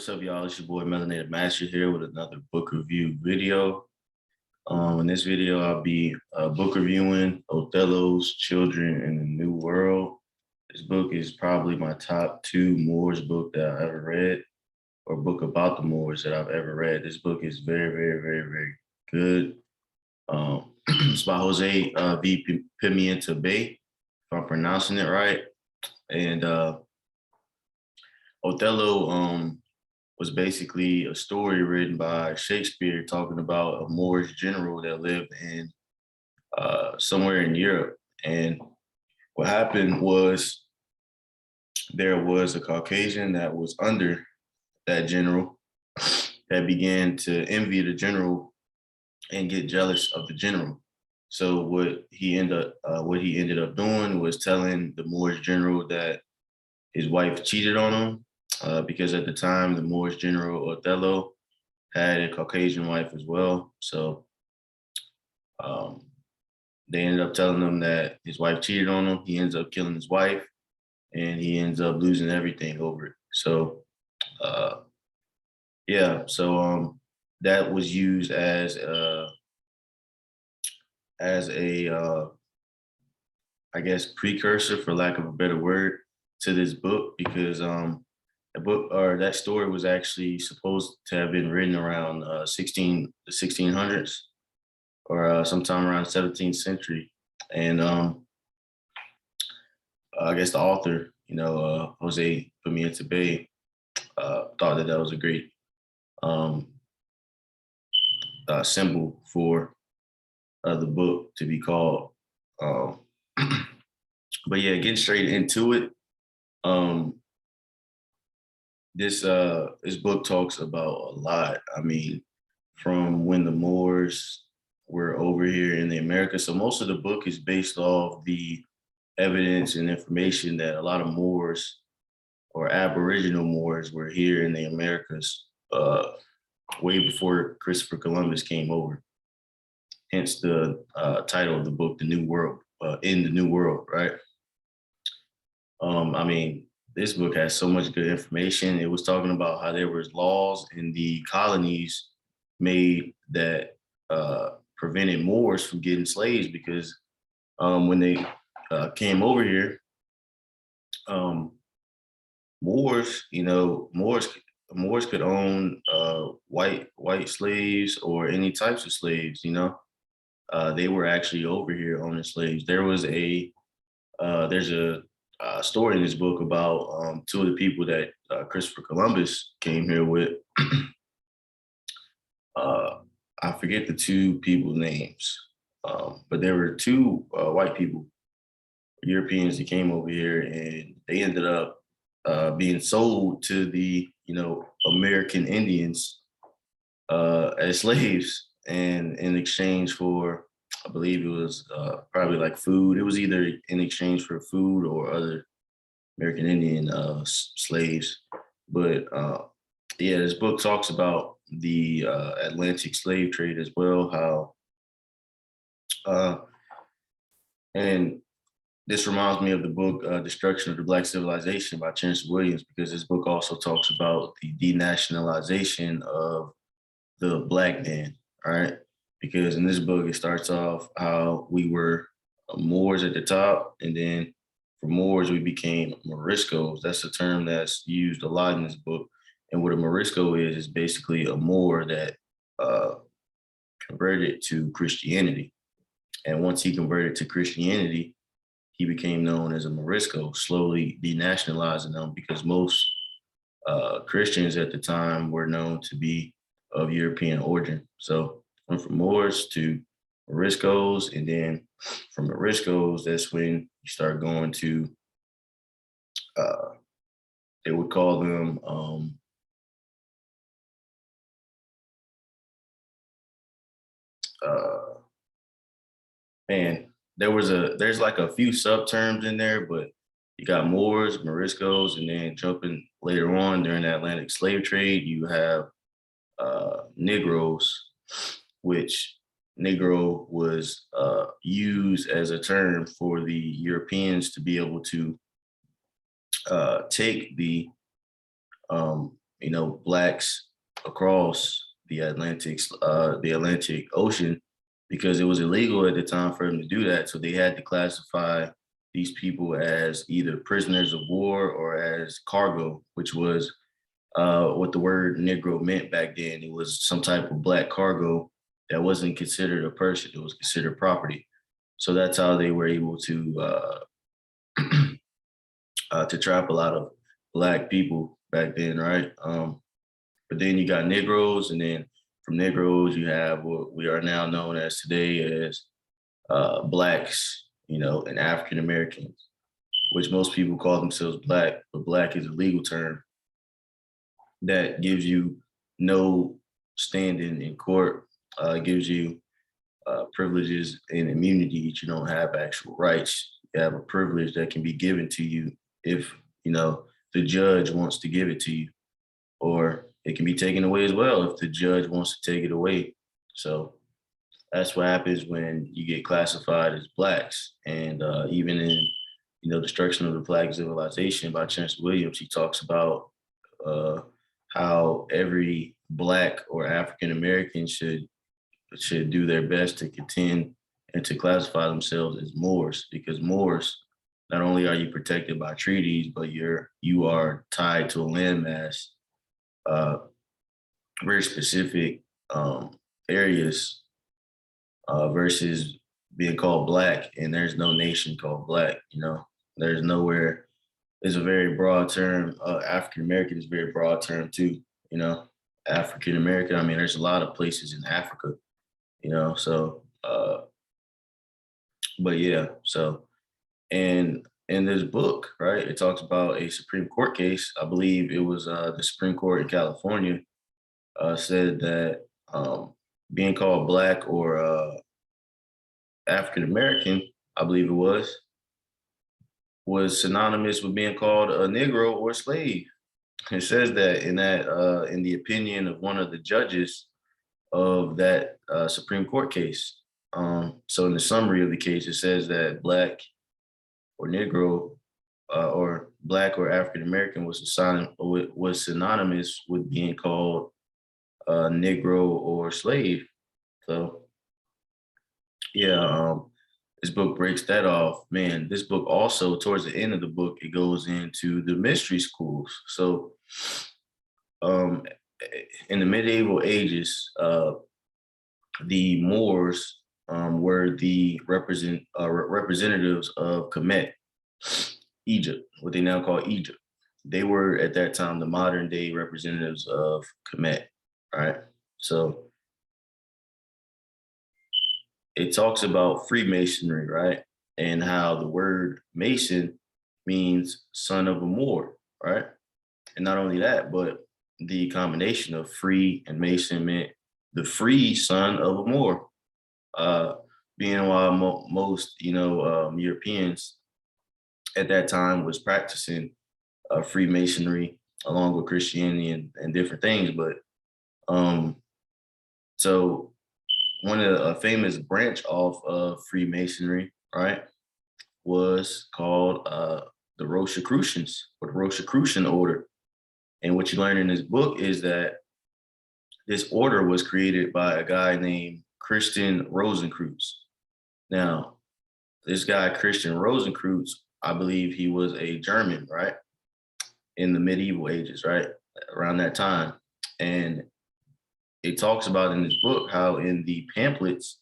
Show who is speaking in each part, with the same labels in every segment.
Speaker 1: What's up, y'all? It's your boy Melanated Master here with another book review video. In this video, I'll be book reviewing Othello's Children in the New World. This book is probably my top two Moors book that I've ever read, or book about the Moors that I've ever read. This book is very, very, very, very good. It's by Jose V. Pimienta Bay, if I'm pronouncing it right. And Othello was basically a story written by Shakespeare talking about a Moorish general that lived in somewhere in Europe. And what happened was there was a Caucasian that was under that general that began to envy the general and get jealous of the general. So what he ended up doing was telling the Moorish general that his wife cheated on him, because at the time the Moorish general Othello had a Caucasian wife as well. So they ended up telling him that his wife cheated on him. He ends up killing his wife, and he ends up losing everything over it. So that was used as a I guess precursor, for lack of a better word, to this book, because that story was actually supposed to have been written around the 1600s, or sometime around 17th century. And I guess the author, Jose Pimienta Bay, thought that was a great symbol for the book to be called. But yeah, getting straight into it. This book talks about a lot. I mean, from when the Moors were over here in the Americas. So most of the book is based off the evidence and information that a lot of Moors or Aboriginal Moors were here in the Americas way before Christopher Columbus came over. Hence the title of the book, "The New World," in the New World, right? I mean, this book has so much good information. It was talking about how there was laws in the colonies made that prevented Moors from getting slaves, because when they came over here, Moors could own white slaves or any types of slaves. They were actually over here owning slaves. There's a story in this book about two of the people that Christopher Columbus came here with. I forget the two people's names, but there were two white people, Europeans, that came over here, and they ended up being sold to the American Indians as slaves, and in exchange for, I believe it was probably like food. It was either in exchange for food or other American Indian slaves. But yeah, this book talks about the Atlantic slave trade as well. And this reminds me of the book "Destruction of the Black Civilization" by Chance Williams, because this book also talks about the denationalization of the Black man, right? Because in this book, it starts off how we were Moors at the top, and then from Moors, we became Moriscos. That's a term that's used a lot in this book. And what a Morisco is basically a Moor that converted to Christianity. And once he converted to Christianity, he became known as a Morisco, slowly denationalizing them, because most Christians at the time were known to be of European origin. So went from Moors to Moriscos, and then from Moriscos, that's when you start going to, they would call them, there's like a few subterms in there, but you got Moors, Moriscos, and then jumping later on during the Atlantic slave trade, you have Negroes, which Negro was used as a term for the Europeans to be able to take the blacks across the Atlantic Ocean, because it was illegal at the time for them to do that. So they had to classify these people as either prisoners of war or as cargo, which was what the word Negro meant back then. It was some type of black cargo that wasn't considered a person; it was considered property. So that's how they were able to trap a lot of black people back then, right? But then you got Negroes, and then from Negroes you have what we are now known as today as blacks, and African Americans, which most people call themselves black, but black is a legal term that gives you no standing in court, gives you privileges and immunities. You don't have actual rights. You have a privilege that can be given to you if the judge wants to give it to you, or it can be taken away as well if the judge wants to take it away. So that's what happens when you get classified as blacks. And even in Destruction of the Flag Civilization by Chancellor Williams, he talks about uh, how every black or African American should do their best to contend and to classify themselves as Moors, because Moors, not only are you protected by treaties, but you are tied to a landmass, uh, very specific areas, versus being called black. And there's no nation called black. There's nowhere. It's a very broad term. African American is a very broad term too. African American. I mean, there's a lot of places in Africa. So but yeah, so and in this book, right, it talks about a Supreme Court case. I believe it was the Supreme Court in California said that being called black or African American, I believe it was synonymous with being called a Negro or slave. It says that in the opinion of one of the judges of that Supreme Court case. So in the summary of the case, it says that black or Negro or black or African American was synonymous with being called Negro or slave. So yeah, this book breaks that off. Man, this book also, towards the end of the book, it goes into the mystery schools. So um, in the medieval ages, the Moors were the representatives of Kemet, Egypt, what they now call Egypt. They were at that time the modern day representatives of Kemet, right? So it talks about Freemasonry, right? And how the word Mason means son of a Moor, right? And not only that, but the combination of free and Mason meant the free son of a Moor. Being while most, Europeans at that time was practicing Freemasonry along with Christianity and different things. But so one of the famous branch off of Freemasonry, right, was called the Rosicrucians, or the Rosicrucian order. And what you learn in this book is that this order was created by a guy named Christian Rosenkreuz. Now, this guy, Christian Rosenkreuz, I believe he was a German, right? In the medieval ages, right? Around that time. And it talks about in this book how in the pamphlets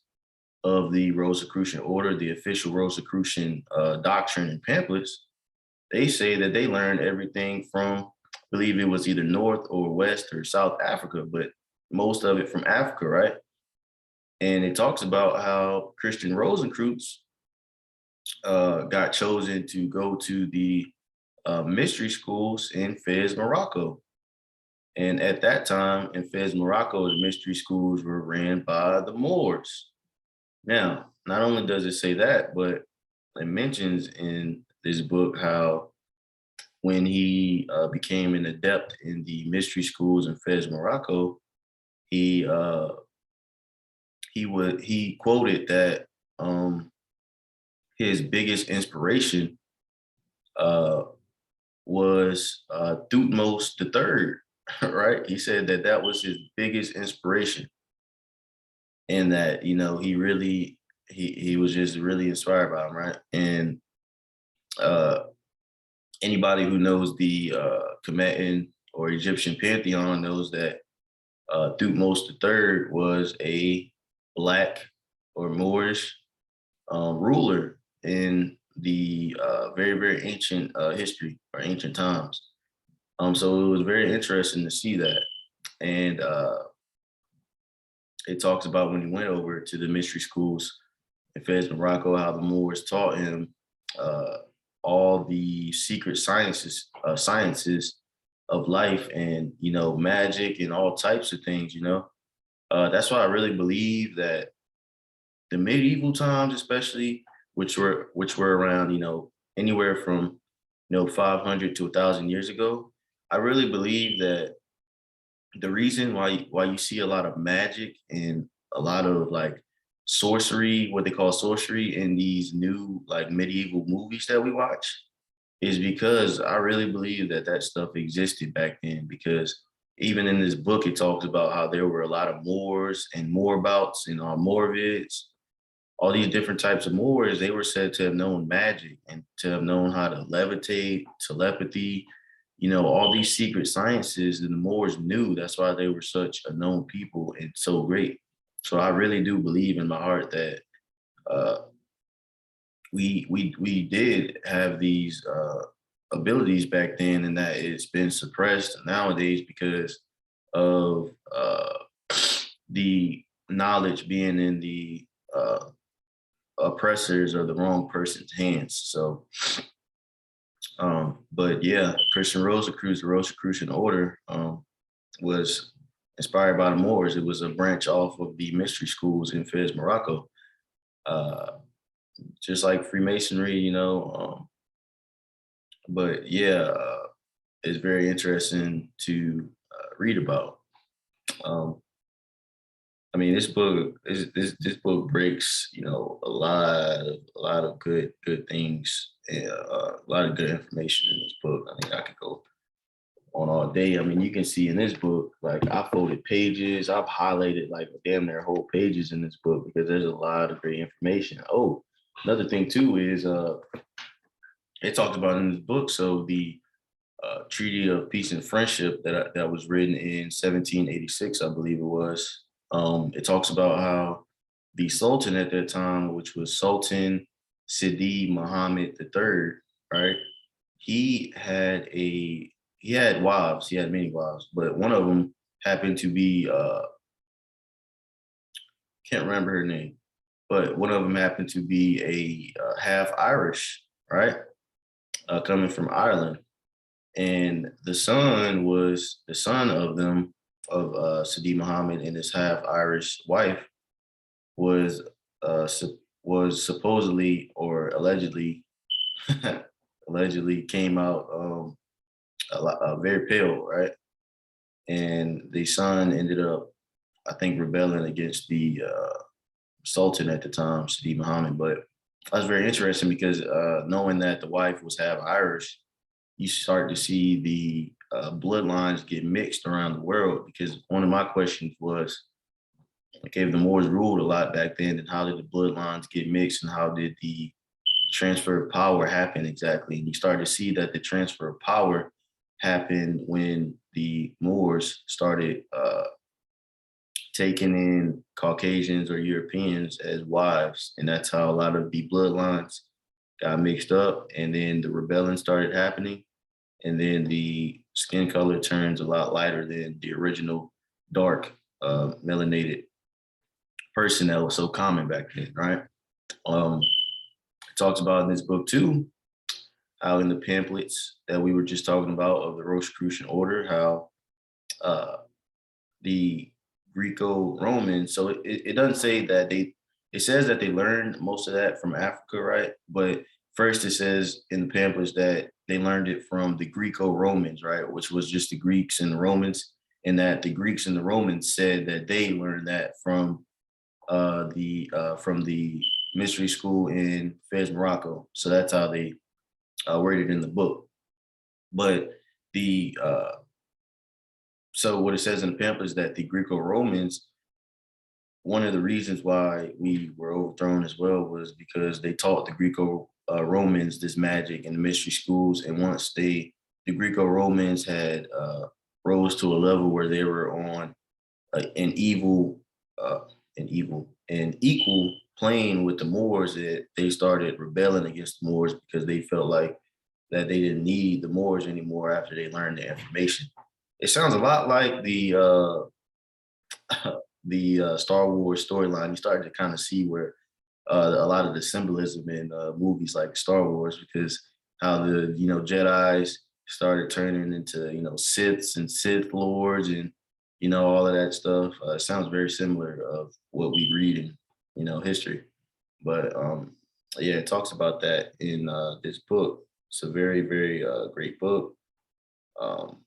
Speaker 1: of the Rosicrucian order, the official Rosicrucian doctrine and pamphlets, they say that they learned everything from, I believe it was either North or West or South Africa, but most of it from Africa, right? And it talks about how Christian Rosenkreuz got chosen to go to the mystery schools in Fez, Morocco. And at that time in Fez, Morocco, the mystery schools were ran by the Moors. Now, not only does it say that, but it mentions in this book how when he became an adept in the mystery schools in Fez, Morocco, he quoted that his biggest inspiration was Thutmose III. right? He said that that was his biggest inspiration, and that he really he was just really inspired by him, right? And uh, anybody who knows the Kemetan or Egyptian pantheon knows that Thutmose III was a black or Moorish ruler in the very, very ancient history or ancient times. So it was very interesting to see that. And it talks about when he went over to the mystery schools in Fez, Morocco, how the Moors taught him uh, all the secret sciences of life, and magic and all types of things. That's why I really believe that the medieval times, especially, which were around, anywhere from 500 to 1,000 years ago. I really believe that the reason why you see a lot of magic and a lot of like sorcery, what they call sorcery, in these new like medieval movies that we watch, is because I really believe that that stuff existed back then. Because even in this book, it talks about how there were a lot of Moors and Moorbouts and Moorvids, all these different types of Moors. They were said to have known magic and to have known how to levitate, telepathy, all these secret sciences that the Moors knew. That's why they were such a known people and so great. So I really do believe in my heart that uh, we did have these abilities back then, and that it's been suppressed nowadays because of the knowledge being in the oppressors or the wrong person's hands. So, but yeah, Christian Rosicrucian, the Rosicrucian order, was inspired by the Moors. It was a branch off of the mystery schools in Fez, Morocco. Uh, just like Freemasonry, but yeah, it's very interesting to read about. Um, I mean, this book breaks, a lot of good things, and a lot of good information in this book. I think I could go on all day. I mean, you can see in this book, like I folded pages, I've highlighted like damn near whole pages in this book because there's a lot of great information. Oh, another thing too is it talked about in this book. So the Treaty of Peace and Friendship that was written in 1786, I believe it was. It talks about how the Sultan at that time, which was Sultan Sidi Muhammad III, right? He had wives. He had many wives, but one of them happened to be can't remember her name, but one of them happened to be a half Irish, right? Coming from Ireland, and the son of them, of Sidi Muhammad, and his half Irish wife was was supposedly or allegedly allegedly came out very pale, right? And the son ended up, I think, rebelling against the Sultan at the time, Sidi Muhammad. But that's very interesting because knowing that the wife was half Irish, you start to see the bloodlines get mixed around the world. Because one of my questions was, okay, if the Moors ruled a lot back then, then how did the bloodlines get mixed, and how did the transfer of power happen exactly? And you start to see that the transfer of power happened when the Moors started taking in Caucasians or Europeans as wives, and that's how a lot of the bloodlines got mixed up, and then the rebellion started happening, and then the skin color turns a lot lighter than the original dark melanated person that was so common back then, right? It talks about in this book too how in the pamphlets that we were just talking about of the Rosicrucian order, how uh, the Greco-Romans. So it doesn't say that it says that they learned most of that from Africa, right? But first it says in the pamphlets that they learned it from the Greco-Romans, right? Which was just the Greeks and the Romans, and that the Greeks and the Romans said that they learned that from the mystery school in Fez, Morocco. So that's how they worded in the book. But the So what it says in the pamphlet is that the Greco-Romans, one of the reasons why we were overthrown as well was because they taught the Greco Romans this magic and mystery schools. And once the Greco-Romans had rose to a level where they were on an uh, an equal plane with the Moors, that they started rebelling against the Moors because they felt like that they didn't need the Moors anymore after they learned the information. It sounds a lot like the Star Wars storyline. You started to kind of see where a lot of the symbolism in movies like Star Wars, because how the Jedi's started turning into Siths and Sith lords, and all of that stuff. It sounds very similar of what we read in history, but yeah, it talks about that in this book. It's a very very great book. Um,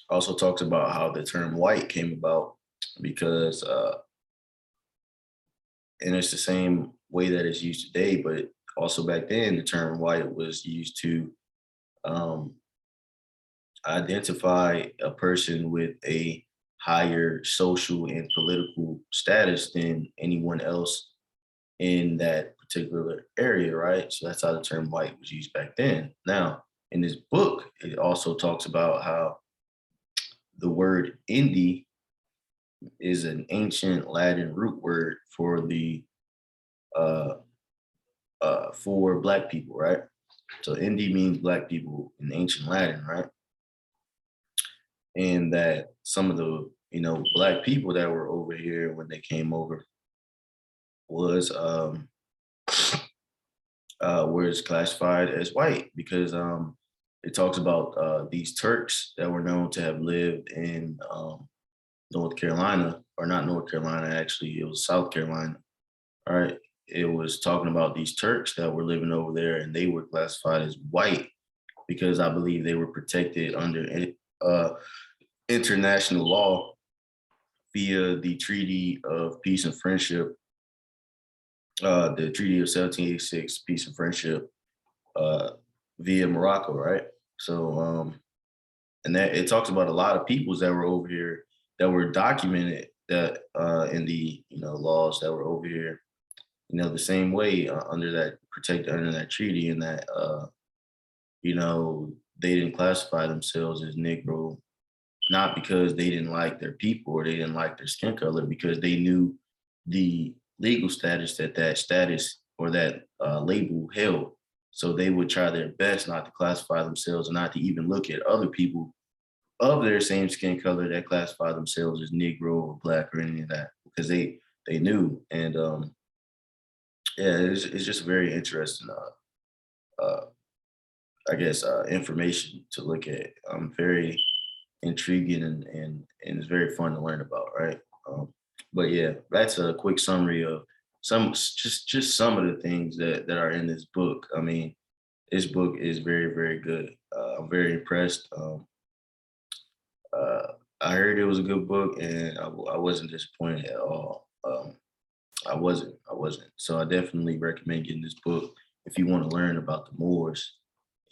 Speaker 1: Also talks about how the term white came about because and it's the same way that it's used today, but also back then the term white was used to um, identify a person with a higher social and political status than anyone else in that particular area, right? So that's how the term white was used back then. Now, in this book, it also talks about how the word indie is an ancient Latin root word uh, for black people, right? So indie means black people in ancient Latin, right? And that some of the black people that were over here when they came over was was classified as white because it talks about these Turks that were known to have lived in North Carolina, or not North Carolina, actually, it was South Carolina. All right. It was talking about these Turks that were living over there, and they were classified as white because I believe they were protected under uh, international law via the Treaty of Peace and Friendship, the Treaty of 1786, Peace and Friendship, uh, via Morocco, right? So, and that it talks about a lot of peoples that were over here that were documented that in the laws that were over here, the same way under that protected under that treaty, and that they didn't classify themselves as Negro, not because they didn't like their people or they didn't like their skin color, because they knew the legal status that that status or that label held. So they would try their best not to classify themselves and not to even look at other people of their same skin color that classify themselves as Negro or Black or any of that, because they knew. And yeah, it's just very interesting. Uh, I guess information to look at. Very intriguing, and it's very fun to learn about, right? But yeah, that's a quick summary of just some of the things that are in this book. I mean, this book is very very good. I'm very impressed. Uh, I heard it was a good book, and I wasn't disappointed at all. I wasn't. So I definitely recommend getting this book if you want to learn about the Moors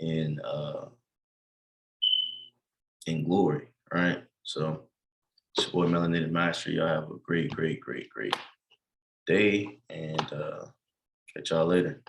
Speaker 1: in in glory. All right. So it's your boy Melanated Master. Y'all have a great, great, great, great day, and catch y'all later.